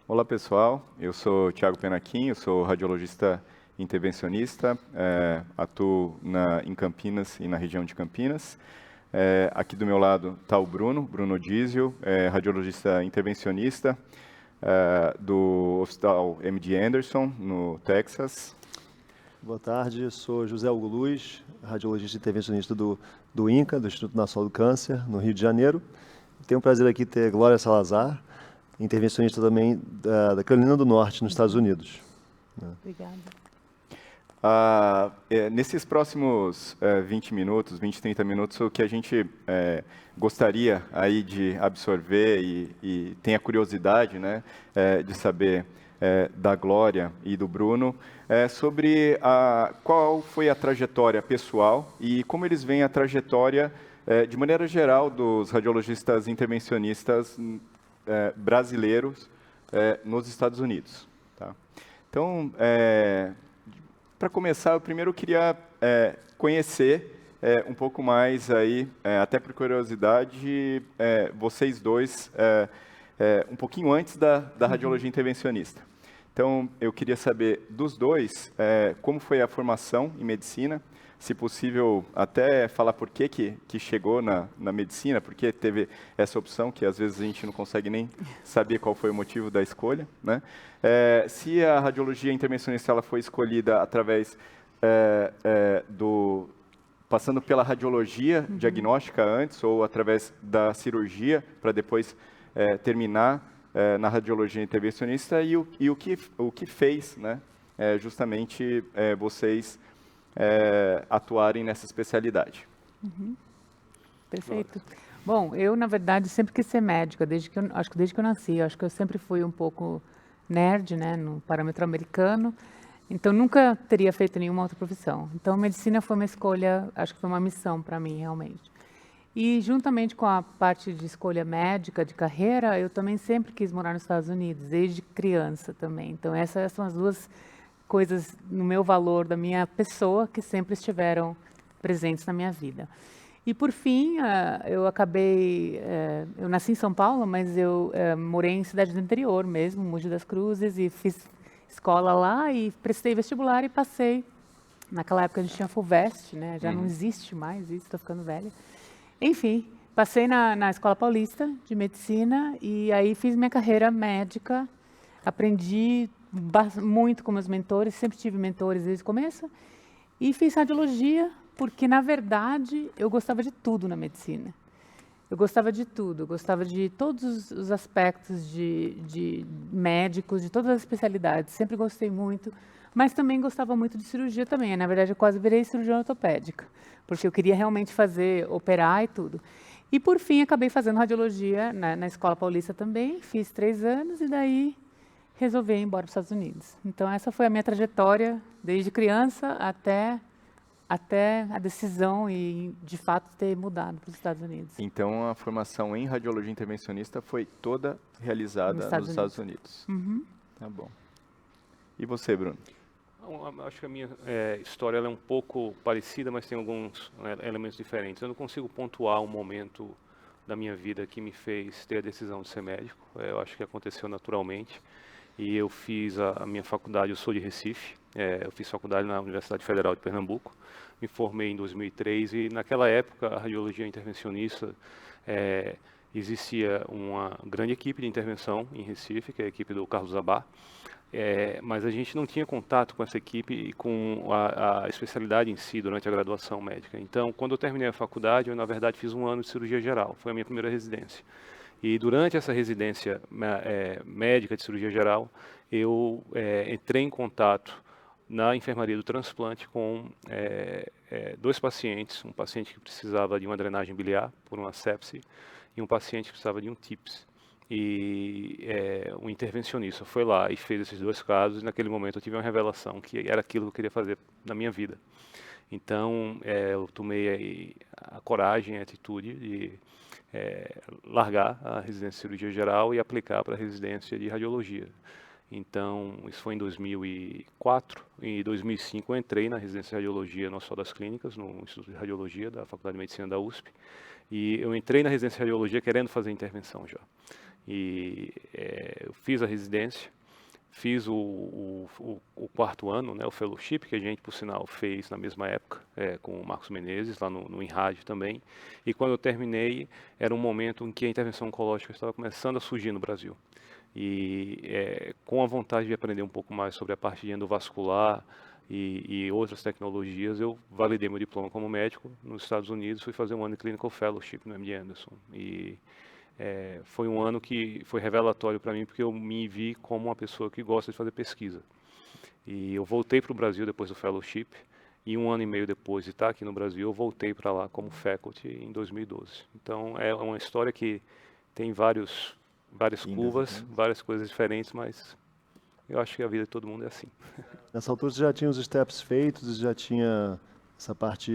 Olá pessoal, eu sou Thiago Penaquim, eu sou radiologista intervencionista, atuo em Campinas e na região de Campinas. Aqui do meu lado está o Bruno Dízio, radiologista intervencionista do Hospital MD Anderson, no Texas. Boa tarde, eu sou José Hugo Luz, radiologista intervencionista do INCA, do Instituto Nacional do Câncer, no Rio de Janeiro. Tenho o prazer aqui de ter Glória Salazar, intervencionista também da Carolina do Norte, nos Estados Unidos. Obrigada. Nesses próximos 20 minutos, 20, 30 minutos, o que a gente gostaria aí de absorver e tem a curiosidade, né, de saber da Glória e do Bruno, sobre qual foi a trajetória pessoal e como eles veem a trajetória, de maneira geral, dos radiologistas intervencionistas brasileiros nos Estados Unidos. Tá? Então, para começar, eu primeiro queria conhecer um pouco mais, aí, até por curiosidade, vocês dois, um pouquinho antes da radiologia intervencionista. Então, eu queria saber dos dois como foi a formação em medicina, se possível até falar por que chegou na medicina, porque teve essa opção, que às vezes a gente não consegue nem saber qual foi o motivo da escolha, né? Se a radiologia intervencionista ela foi escolhida através passando pela radiologia diagnóstica antes, ou através da cirurgia, para depois terminar na radiologia intervencionista, e o que fez, né, justamente vocês atuarem nessa especialidade. Perfeito. Bom, eu, na verdade, sempre quis ser médica, acho que desde que eu nasci. Acho que eu sempre fui um pouco nerd, né, no parâmetro americano. Então, nunca teria feito nenhuma outra profissão. Então, medicina foi uma escolha, acho que foi uma missão para mim, realmente. E, juntamente com a parte de escolha médica, de carreira, eu também sempre quis morar nos Estados Unidos, desde criança também. Então, essas são as duas coisas no meu valor da minha pessoa que sempre estiveram presentes na minha vida. E por fim, eu acabei, eu nasci em São Paulo, mas eu morei em cidade do interior mesmo, Mogi das Cruzes, e fiz escola lá e prestei vestibular e passei. Naquela época a gente tinha FUVEST, né? Já não existe mais isso, estou ficando velha. Enfim, passei na Escola Paulista de Medicina e aí fiz minha carreira médica, aprendi muito com meus mentores, sempre tive mentores desde o começo, e fiz radiologia porque, na verdade, eu gostava de tudo na medicina. Eu gostava de tudo, eu gostava de todos os aspectos de médicos, de todas as especialidades, sempre gostei muito, mas também gostava muito de cirurgia também. Na verdade, eu quase virei cirurgiã ortopédica, porque eu queria realmente operar e tudo. E, por fim, acabei fazendo radiologia na Escola Paulista também, fiz 3 anos e daí resolvi ir embora para os Estados Unidos. Então, essa foi a minha trajetória, desde criança até a decisão e, de fato, ter mudado para os Estados Unidos. Então, a formação em radiologia intervencionista foi toda realizada nos Estados Unidos. Tá bom. E você, Bruno? Acho que a minha história ela é um pouco parecida, mas tem alguns elementos diferentes. Eu não consigo pontuar um momento da minha vida que me fez ter a decisão de ser médico. Eu acho que aconteceu naturalmente. E eu fiz a minha faculdade, eu sou de Recife, eu fiz faculdade na Universidade Federal de Pernambuco, me formei em 2003 e naquela época a radiologia intervencionista existia uma grande equipe de intervenção em Recife, que é a equipe do Carlos Zabá, mas a gente não tinha contato com essa equipe e com a especialidade em si durante a graduação médica. Então, quando eu terminei a faculdade, eu na verdade fiz 1 ano de cirurgia geral, foi a minha primeira residência. E durante essa residência médica de cirurgia geral, eu entrei em contato na enfermaria do transplante com 2 pacientes, um paciente que precisava de uma drenagem biliar por uma sepse e um paciente que precisava de um TIPS. E um intervencionista foi lá e fez esses 2 casos e naquele momento eu tive uma revelação que era aquilo que eu queria fazer na minha vida. Então, eu tomei a coragem, a atitude de largar a residência de cirurgia geral e aplicar para a residência de radiologia. Então, isso foi em 2004. Em 2005, eu entrei na residência de radiologia no Hospital das Clínicas, no Instituto de Radiologia da Faculdade de Medicina da USP. E eu entrei na residência de radiologia querendo fazer intervenção já. E eu fiz a residência, fiz o 4º ano, né, o fellowship, que a gente, por sinal, fez na mesma época, com o Marcos Menezes, lá no INRAD também. E quando eu terminei, era um momento em que a intervenção oncológica estava começando a surgir no Brasil. E com a vontade de aprender um pouco mais sobre a parte de endovascular e outras tecnologias, eu validei meu diploma como médico nos Estados Unidos, fui fazer um ano de Clinical Fellowship no MD Anderson. E foi um ano que foi revelatório para mim, porque eu me vi como uma pessoa que gosta de fazer pesquisa. E eu voltei para o Brasil depois do Fellowship, e 1 ano e meio depois de estar aqui no Brasil, eu voltei para lá como faculty em 2012. Então, é uma história que tem várias curvas, várias coisas diferentes, mas eu acho que a vida de todo mundo é assim. Nessa altura você já tinha os steps feitos, já tinha essa parte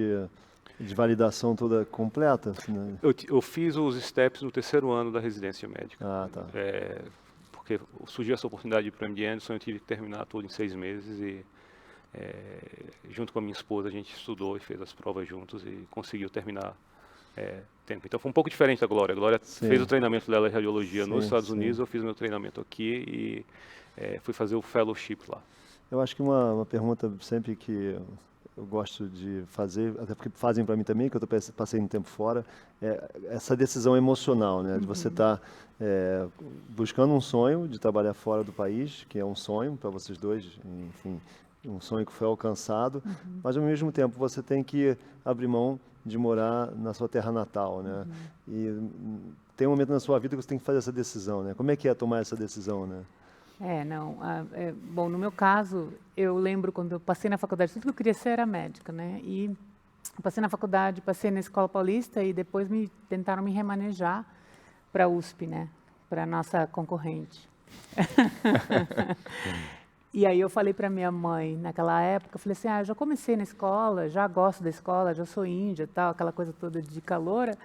de validação toda completa? Né? Eu fiz os steps no 3º ano da residência médica. Ah, tá. Porque surgiu essa oportunidade de ir para o MD Anderson, eu tive que terminar tudo em 6 meses e junto com a minha esposa a gente estudou e fez as provas juntos e conseguiu terminar tempo. Então foi um pouco diferente da Glória. A Glória fez o treinamento dela de radiologia nos Estados Unidos, eu fiz meu treinamento aqui e fui fazer o fellowship lá. Eu acho que uma pergunta sempre que eu gosto de fazer, até porque fazem para mim também, que eu passei um tempo fora, essa decisão emocional, né? De você estar buscando um sonho de trabalhar fora do país, que é um sonho para vocês dois, enfim, um sonho que foi alcançado, mas ao mesmo tempo você tem que abrir mão de morar na sua terra natal, né? E tem um momento na sua vida que você tem que fazer essa decisão, né? Como é que é tomar essa decisão, né? Bom, no meu caso, eu lembro quando eu passei na faculdade, tudo que eu queria ser era médica, né? E eu passei na faculdade, passei na Escola Paulista e depois tentaram me remanejar para a USP, né? Para a nossa concorrente. E aí eu falei para minha mãe, naquela época, eu falei assim, eu já comecei na escola, já gosto da escola, já sou índia, tal, aquela coisa toda de caloura.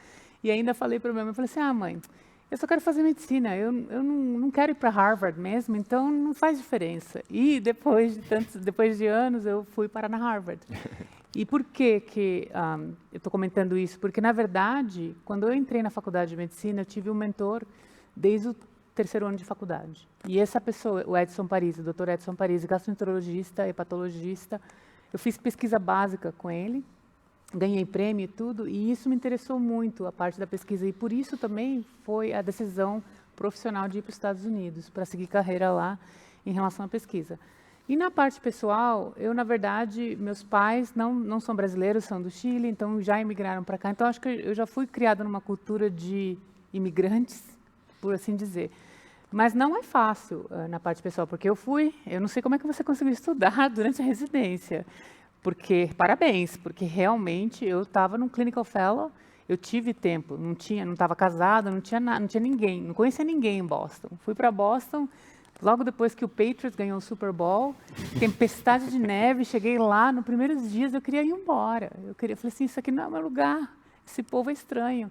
E ainda falei para minha mãe, falei assim, mãe, eu só quero fazer medicina, eu não quero ir para Harvard mesmo, então não faz diferença. E depois de anos, eu fui parar na Harvard. E por que eu estou comentando isso? Porque, na verdade, quando eu entrei na faculdade de medicina, eu tive um mentor desde o 3º ano de faculdade. E essa pessoa, o Edson Parisi, o Dr. Edson Parisi, gastroenterologista, hepatologista, eu fiz pesquisa básica com ele, ganhei prêmio e tudo, e isso me interessou muito, a parte da pesquisa, e por isso também foi a decisão profissional de ir para os Estados Unidos, para seguir carreira lá em relação à pesquisa. E na parte pessoal, eu, na verdade, meus pais não são brasileiros, são do Chile, então já imigraram para cá, então acho que eu já fui criada numa cultura de imigrantes, por assim dizer. Mas não é fácil na parte pessoal, porque eu não sei como é que você conseguiu estudar durante a residência, parabéns, porque realmente eu estava num clinical fellow, eu tive tempo, não estava casada, não tinha ninguém, não conhecia ninguém em Boston. Fui para Boston logo depois que o Patriots ganhou o Super Bowl, tempestade de neve, cheguei lá, nos primeiros dias eu queria ir embora. Falei assim, isso aqui não é meu lugar, esse povo é estranho.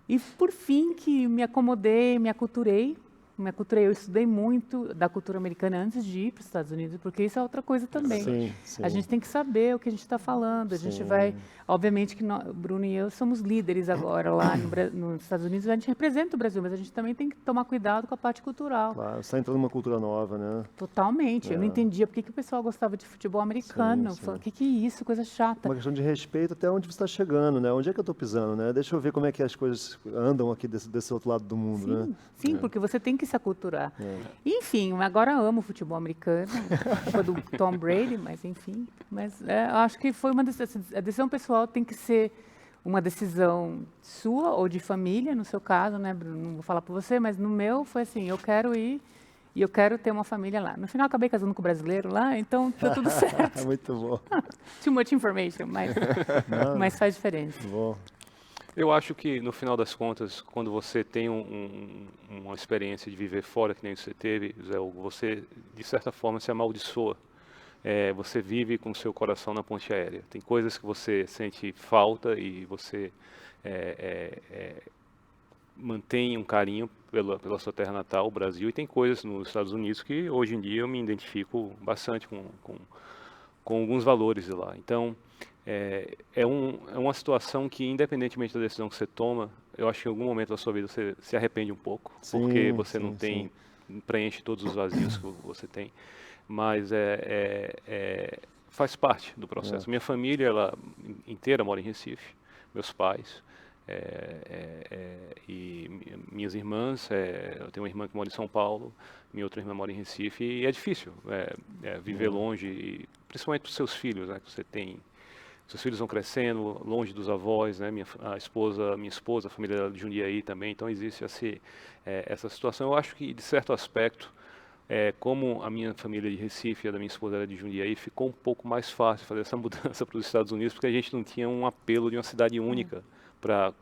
E por fim que me acomodei, me aculturei, eu estudei muito da cultura americana antes de ir para os Estados Unidos, porque isso é outra coisa também. Sim. A gente tem que saber o que a gente está falando, a gente vai... Obviamente que Bruno e eu somos líderes agora lá nos Estados Unidos, a gente representa o Brasil, mas a gente também tem que tomar cuidado com a parte cultural. Claro, você está entrando numa cultura nova, né? Totalmente. Eu não entendia por que o pessoal gostava de futebol americano. Falei, o que é isso? Coisa chata. Uma questão de respeito até onde você está chegando, né? Onde é que eu estou pisando, né? Deixa eu ver como é que as coisas andam aqui desse outro lado do mundo, né? Sim, porque você tem que se aculturar. Enfim, agora amo futebol americano, do Tom Brady, mas enfim. Mas eu acho que foi a decisão pessoal tem que ser uma decisão sua ou de família, no seu caso, né, Bruno? Não vou falar por você, mas no meu foi assim, eu quero ir e eu quero ter uma família lá. No final, acabei casando com o brasileiro lá, então tá tudo certo. Muito bom. Too much information, mas faz diferença. Bom. Eu acho que, no final das contas, quando você tem uma experiência de viver fora, que nem você teve, Zé, você, de certa forma, se amaldiçoa. Você vive com o seu coração na ponte aérea. Tem coisas que você sente falta e você mantém um carinho pela sua terra natal, o Brasil, e tem coisas nos Estados Unidos que, hoje em dia, eu me identifico bastante com alguns valores de lá. Então, é uma situação que, independentemente da decisão que você toma, eu acho que em algum momento da sua vida você se arrepende um pouco, porque você não tem preenche todos os vazios que você tem, mas faz parte do processo. Minha família, ela inteira mora em Recife, meus pais, e minhas irmãs, eu tenho uma irmã que mora em São Paulo, minha outra irmã mora em Recife, e é difícil viver longe, principalmente para os seus filhos, né, que você tem. Seus filhos vão crescendo, longe dos avós, né? Minha esposa, a família dela de Jundiaí também, então existe essa situação. Eu acho que, de certo aspecto, como a minha família de Recife e a da minha esposa era de Jundiaí, ficou um pouco mais fácil fazer essa mudança para os Estados Unidos, porque a gente não tinha um apelo de uma cidade única para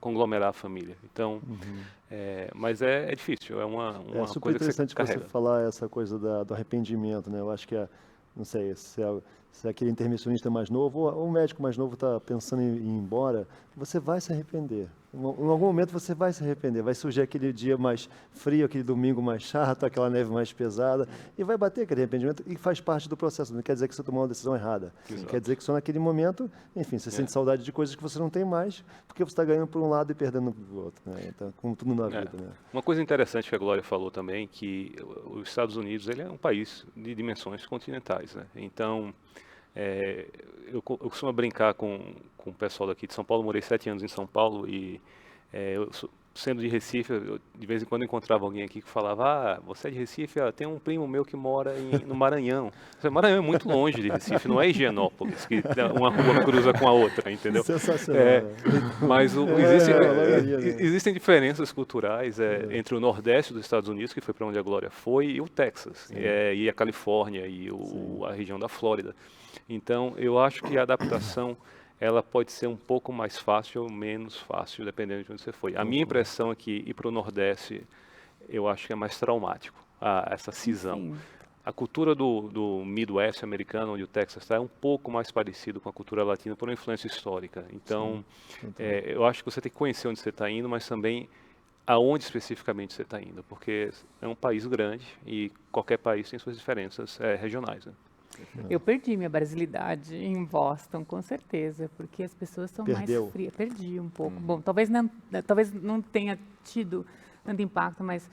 conglomerar a família. Então, mas é difícil, é uma super coisa que você interessante carrega. você falar essa coisa do arrependimento, né? Eu acho que não sei, se aquele intervencionista mais novo ou o médico mais novo está pensando em ir embora, você vai se arrepender. Em algum momento você vai se arrepender. Vai surgir aquele dia mais frio, aquele domingo mais chato, aquela neve mais pesada, e vai bater aquele arrependimento e faz parte do processo. Não quer dizer que você tomou uma decisão errada. Exato. Quer dizer que só naquele momento, enfim, você sente saudade de coisas que você não tem mais, porque você está ganhando por um lado e perdendo por outro. Né? Então, como tudo na vida. Né? Uma coisa interessante que a Glória falou também, que os Estados Unidos ele é um país de dimensões continentais. Né? Então, eu costumo brincar com o pessoal daqui de São Paulo. Morei 7 anos em São Paulo e sendo de Recife, eu, de vez em quando encontrava alguém aqui que falava: você é de Recife? Tem um primo meu que mora no Maranhão. O Maranhão é muito longe de Recife, não é Higienópolis, que uma rua cruza com a outra, entendeu? Sensacional. Mas existem diferenças culturais entre o Nordeste dos Estados Unidos, que foi para onde a Glória foi, e o Texas, e a Califórnia, e a região da Flórida. Então, eu acho que a adaptação ela pode ser um pouco mais fácil ou menos fácil, dependendo de onde você foi. A minha impressão é que ir para o Nordeste, eu acho que é mais traumático, essa cisão. Sim. A cultura do Midwest americano, onde o Texas está, é um pouco mais parecido com a cultura latina por uma influência histórica. Então, eu acho que você tem que conhecer onde você está indo, mas também aonde especificamente você está indo, porque é um país grande e qualquer país tem suas diferenças regionais. Né? Eu perdi minha brasilidade em Boston, com certeza, porque as pessoas são mais frias. Perdi um pouco. Bom, talvez não tenha tido tanto impacto, mas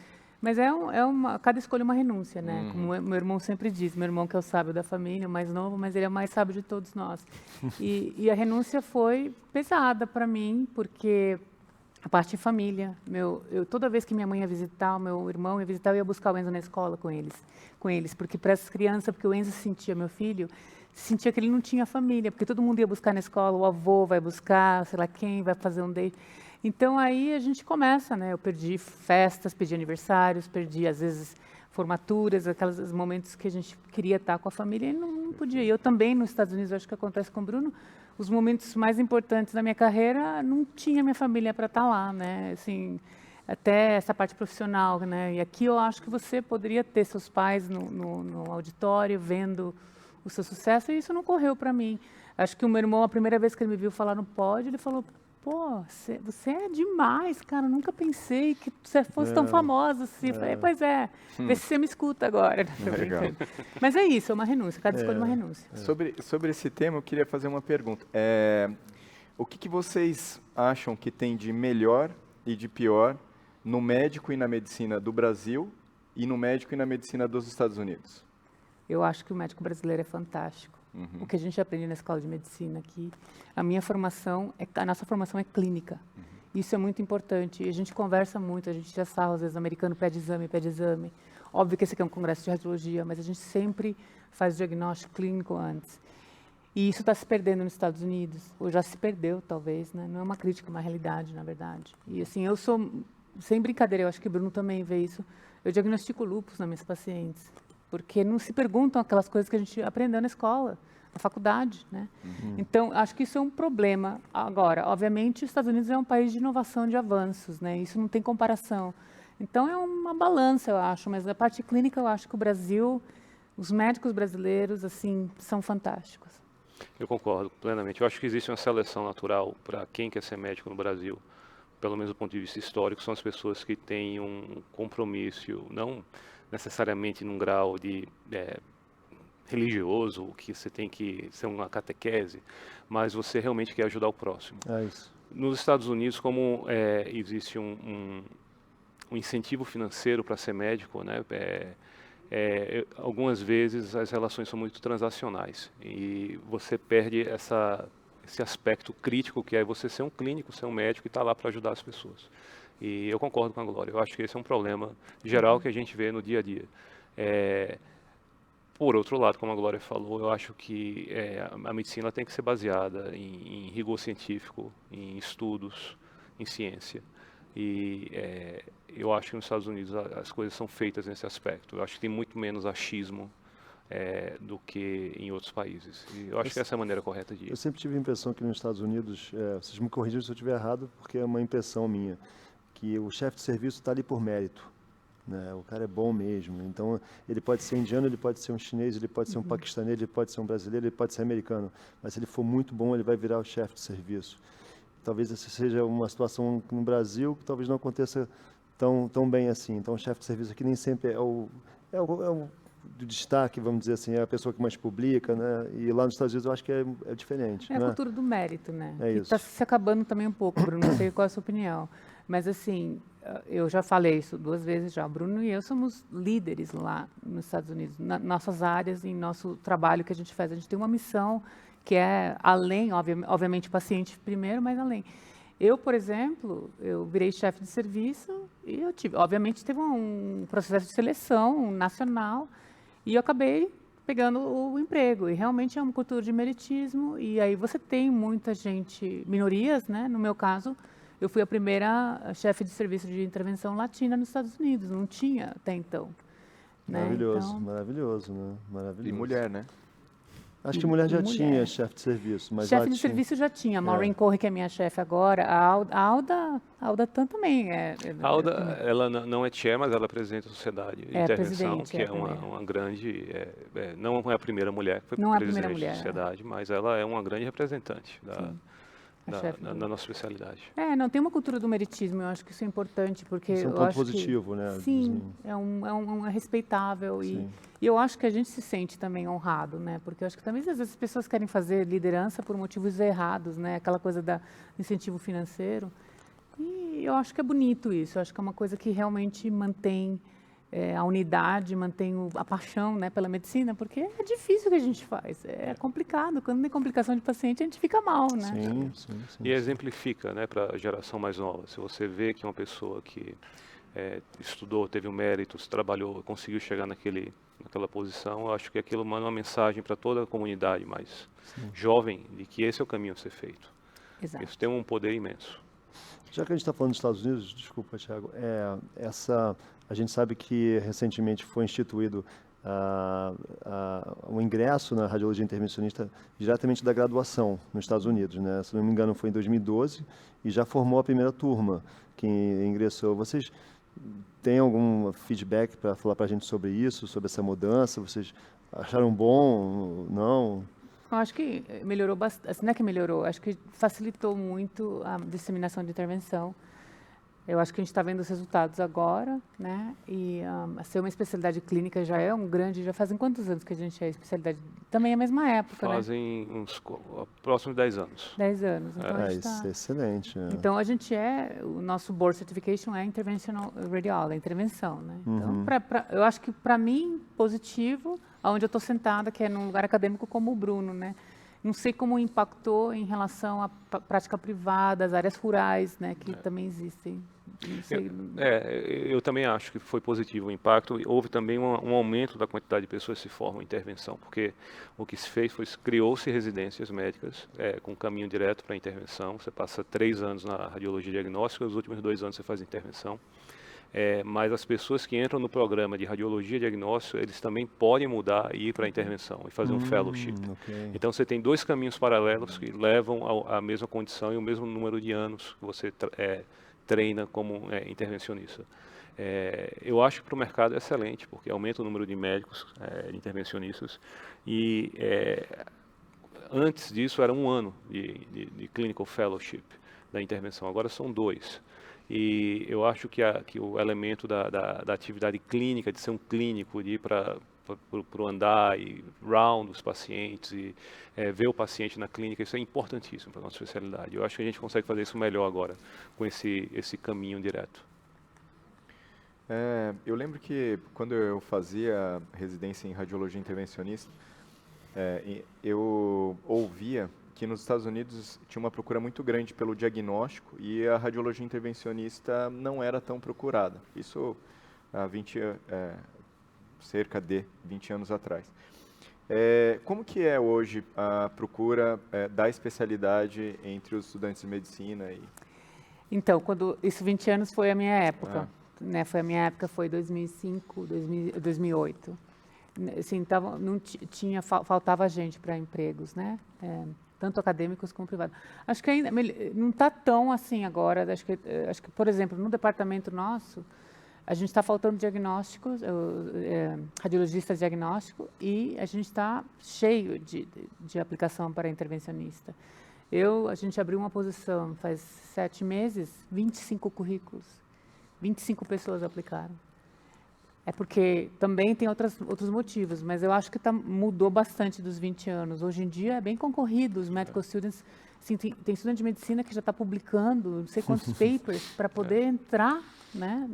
cada escolha é uma renúncia, né? Como meu irmão sempre diz, meu irmão que é o sábio da família, o mais novo, mas ele é o mais sábio de todos nós. E a renúncia foi pesada para mim, porque a parte de família, toda vez que minha mãe ia visitar, o meu irmão ia visitar, eu ia buscar o Enzo na escola com eles, porque para essas crianças, porque o Enzo meu filho, sentia que ele não tinha família, porque todo mundo ia buscar na escola, o avô vai buscar, sei lá quem, vai fazer um date. Então aí a gente começa, né? Eu perdi festas, perdi aniversários, perdi às vezes formaturas, aqueles momentos que a gente queria estar com a família e não podia. Eu também nos Estados Unidos, acho que acontece com o Bruno, os momentos mais importantes da minha carreira, não tinha minha família para estar lá, né? Assim, até essa parte profissional, né? E aqui eu acho que você poderia ter seus pais no auditório, vendo o seu sucesso, e isso não ocorreu para mim. Acho que o meu irmão, a primeira vez que ele me viu falar no pódio, ele falou: pô, você é demais, cara, nunca pensei que você fosse tão famosa assim. Falei: pois é, vê se você me escuta agora. Legal. Mas é isso, é uma renúncia, cada escolha é uma renúncia. Sobre esse tema, eu queria fazer uma pergunta. O que vocês acham que tem de melhor e de pior no médico e na medicina do Brasil e no médico e na medicina dos Estados Unidos? Eu acho que o médico brasileiro é fantástico. O que a gente aprende na escola de medicina aqui, a nossa formação é clínica. Isso é muito importante. E a gente conversa muito, a gente já sabe, às vezes, o americano pede exame. Óbvio que esse aqui é um congresso de radiologia, mas a gente sempre faz o diagnóstico clínico antes. E isso está se perdendo nos Estados Unidos, ou já se perdeu, talvez, né? Não é uma crítica, é uma realidade, na verdade. E assim, eu sou, sem brincadeira, eu acho que o Bruno também vê isso, eu diagnostico lúpus nas minhas pacientes, porque não se perguntam aquelas coisas que a gente aprendeu na escola, na faculdade, né? Então, acho que isso é um problema. Agora, obviamente, os Estados Unidos é um país de inovação, de avanços, né? Isso não tem comparação. Então, é uma balança, eu acho, mas a parte clínica, eu acho que o Brasil, os médicos brasileiros, assim, são fantásticos. Eu concordo plenamente. Eu acho que existe uma seleção natural para quem quer ser médico no Brasil, pelo menos do ponto de vista histórico, são as pessoas que têm um compromisso, não necessariamente num grau de religioso, que você tem que ser uma catequese, mas você realmente quer ajudar o próximo. É isso. Nos Estados Unidos, como existe um incentivo financeiro para ser médico, né? Algumas vezes as relações são muito transacionais e você perde esse aspecto crítico que é você ser um clínico, ser um médico e estar lá para ajudar as pessoas. E eu concordo com a Glória, eu acho que esse é um problema geral que a gente vê no dia a dia. Por outro lado, como a Glória falou, eu acho que a medicina tem que ser baseada em rigor científico, em estudos, em ciência. E eu acho que nos Estados Unidos as coisas são feitas nesse aspecto. Eu acho que tem muito menos achismo do que em outros países. E eu acho que essa é a maneira correta de ir. Eu sempre tive a impressão que nos Estados Unidos, vocês me corrigem se eu estiver errado, porque é uma impressão minha, que o chefe de serviço está ali por mérito. Né? O cara é bom mesmo. Então, ele pode ser indiano, ele pode ser um chinês, ele pode ser um paquistanês, ele pode ser um brasileiro, ele pode ser americano. Mas se ele for muito bom, ele vai virar o chefe de serviço. Talvez essa seja uma situação no Brasil que talvez não aconteça tão bem assim. Então, o chefe de serviço aqui nem sempre é o destaque, vamos dizer assim, é a pessoa que mais publica, né? E lá nos Estados Unidos eu acho que é diferente. É né? a cultura do mérito, né? É isso. Está se acabando também um pouco, Bruno, não sei qual é a sua opinião. Mas, assim, eu já falei isso 2 vezes já, Bruno e eu somos líderes lá nos Estados Unidos, nas nossas áreas e nosso trabalho que a gente faz. A gente tem uma missão que é além, obviamente, paciente primeiro, mas além. Eu, por exemplo, eu virei chefe de serviço e obviamente, teve um processo de seleção nacional e eu acabei pegando o emprego. E realmente é uma cultura de meritismo e aí você tem muita gente, minorias, né? No meu caso, eu fui a primeira chefe de serviço de intervenção latina nos Estados Unidos, não tinha até então. Né? Maravilhoso, Então, maravilhoso, né? Maravilhoso. E mulher, né? Acho que mulher já mulher. tinha chefe de serviço, mas chefe lá de tinha. serviço já tinha. A Maureen Corre, que é minha chefe agora. A Alda Tan também A Alda, ela não é chair, mas ela apresenta a sociedade de intervenção, presidente, que é uma grande, não é a primeira mulher que foi Não é a presidente primeira mulher, da sociedade, mas ela é uma grande representante chefe da nossa especialidade. não, tem uma cultura do meritismo, eu acho que isso é importante, porque Isso é um eu ponto acho positivo, que, né? Sim, é respeitável Sim. e eu acho que a gente se sente também honrado, né? Porque eu acho que também às vezes as pessoas querem fazer liderança por motivos errados, né? Aquela coisa do incentivo financeiro. E eu acho que é bonito isso, eu acho que é uma coisa que realmente mantém a unidade, mantém a paixão, né, pela medicina, porque é difícil o que a gente faz, é complicado. Quando tem complicação de paciente, a gente fica mal, né? Sim. E exemplifica, né, para a geração mais nova. Se você vê que uma pessoa que estudou, teve um mérito, trabalhou, conseguiu chegar naquela posição, eu acho que aquilo manda uma mensagem para toda a comunidade mais jovem de que esse é o caminho a ser feito. Exato. Isso tem um poder imenso. Já que a gente está falando dos Estados Unidos, desculpa, Thiago, a gente sabe que recentemente foi instituído o ingresso na radiologia intervencionista diretamente da graduação nos Estados Unidos, né? Se não me engano, foi em 2012 e já formou a primeira turma que ingressou. Vocês têm algum feedback para falar para a gente sobre isso, sobre essa mudança? Vocês acharam bom? Não? Eu acho que melhorou bastante, não é que melhorou, acho que facilitou muito a disseminação de intervenção. Eu acho que a gente está vendo os resultados agora, né? E ser uma especialidade clínica já fazem quantos anos que a gente é especialidade? Também é a mesma época, Fazem uns próximos 10 anos. 10 anos. Então a gente Isso é excelente. Né? Então a gente o nosso board certification é interventional radiology, é intervenção, né? Então, eu acho que para mim positivo, aonde eu estou sentada, que é num lugar acadêmico como o Bruno, né? Não sei como impactou em relação à prática privada, às áreas rurais, né, que também existem. Não sei. Eu também acho que foi positivo o impacto. Houve também um aumento da quantidade de pessoas que se formam em intervenção, porque o que se fez foi criou-se residências médicas com caminho direto para a intervenção. Você passa 3 anos na radiologia diagnóstica, os últimos 2 anos você faz intervenção. Mas as pessoas que entram no programa de radiologia diagnóstica, eles também podem mudar e ir para a intervenção e fazer um fellowship. Okay. Então você tem 2 caminhos paralelos que levam à mesma condição e o mesmo número de anos que você treina como intervencionista. Eu acho que para o mercado é excelente, porque aumenta o número de médicos, de intervencionistas, e antes disso era 1 ano de clinical fellowship da intervenção, agora são 2. E eu acho que o elemento da atividade clínica, de ser um clínico, de ir para o andar e round os pacientes e ver o paciente na clínica, isso é importantíssimo para a nossa especialidade. Eu acho que a gente consegue fazer isso melhor agora, com esse caminho direto. Eu lembro que quando eu fazia residência em radiologia intervencionista, eu ouvia que nos Estados Unidos tinha uma procura muito grande pelo diagnóstico e a radiologia intervencionista não era tão procurada. Isso há cerca de 20 anos atrás. Como que é hoje a procura da especialidade entre os estudantes de medicina? Então, isso 20 anos foi a minha época, né? Foi a minha época, foi 2005, 2008. Assim, faltava gente para empregos, né? Tanto acadêmicos como privados. Acho que ainda não está tão assim agora. Acho que, por exemplo, no departamento nosso, a gente está faltando diagnósticos, radiologistas diagnóstico, e a gente está cheio de aplicação para intervencionista. A gente abriu uma posição faz 7 meses, 25 currículos, 25 pessoas aplicaram. É porque também tem outros motivos, mas eu acho que mudou bastante dos 20 anos. Hoje em dia é bem concorrido, os medical students, assim, tem estudante de medicina que já está publicando não sei quantos papers para poder entrar, né,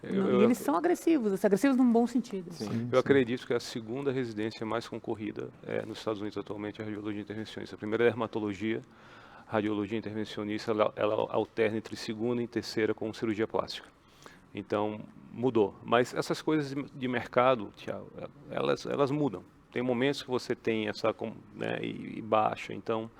e eles são agressivos num bom sentido. Eu acredito que a segunda residência mais concorrida nos Estados Unidos atualmente é a radiologia intervencionista. A primeira é a dermatologia, a radiologia intervencionista, ela alterna entre segunda e terceira com cirurgia plástica. Então, mudou. Mas essas coisas de mercado, Thiago, elas mudam. Tem momentos que você tem essa, né, e baixa, então,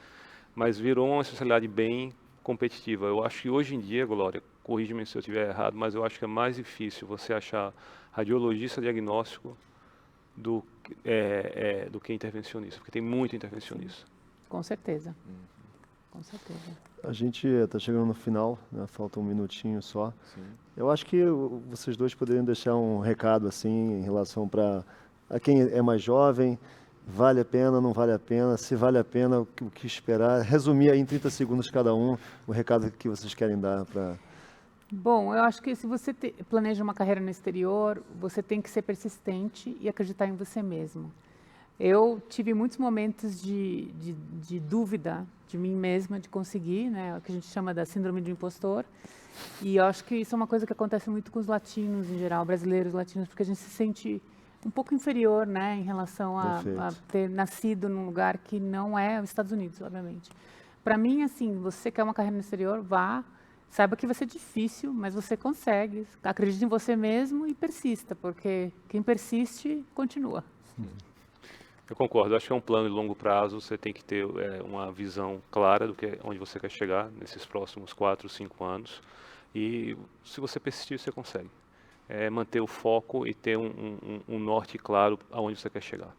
mas virou uma especialidade bem competitiva. Eu acho que hoje em dia, Glória, corrija-me se eu estiver errado, mas eu acho que é mais difícil você achar radiologista diagnóstico do que intervencionista, porque tem muito intervencionista. Com certeza. Com certeza. A gente está chegando no final, né? Falta um minutinho só. Sim. Eu acho que vocês dois poderiam deixar um recado assim em relação a quem é mais jovem, vale a pena, não vale a pena, se vale a pena, o que esperar. Resumir aí em 30 segundos cada um o recado que vocês querem dar para... Bom, eu acho que se você planeja uma carreira no exterior, você tem que ser persistente e acreditar em você mesmo. Eu tive muitos momentos de dúvida de mim mesma, de conseguir, né, o que a gente chama da síndrome do impostor. E eu acho que isso é uma coisa que acontece muito com os latinos em geral, brasileiros, latinos, porque a gente se sente um pouco inferior, né, em relação a ter nascido num lugar que não é os Estados Unidos, obviamente. Para mim, assim, você quer uma carreira no exterior, vá, saiba que vai ser difícil, mas você consegue. Acredite em você mesmo e persista, porque quem persiste, continua. Eu concordo, acho que é um plano de longo prazo, você tem que ter uma visão clara onde você quer chegar nesses próximos 4, 5 anos, e se você persistir, você consegue. Manter o foco e ter um norte claro aonde você quer chegar.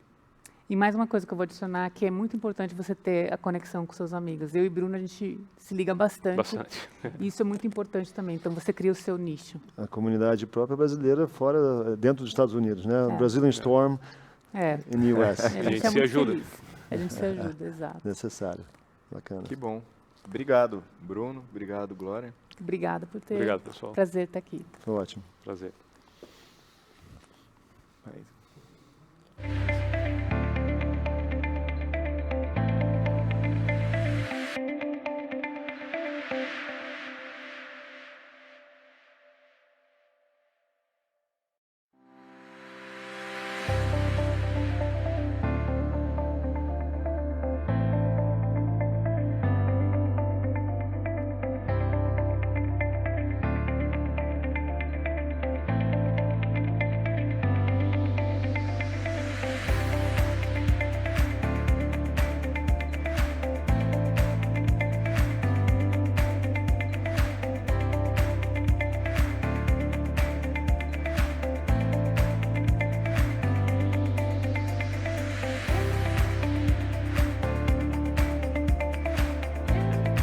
E mais uma coisa que eu vou adicionar, que é muito importante você ter a conexão com seus amigos. Eu e Bruno, a gente se liga bastante. Bastante. E isso é muito importante também, então você cria o seu nicho. A comunidade própria brasileira dentro dos Estados Unidos, né? Brazilian Storm. In US. A gente se ajuda. A gente se ajuda, exato. Necessário. Bacana. Que bom. Obrigado, Bruno. Obrigado, Glória. Obrigada por ter. Obrigado, pessoal. Prazer estar aqui. Foi ótimo. Prazer.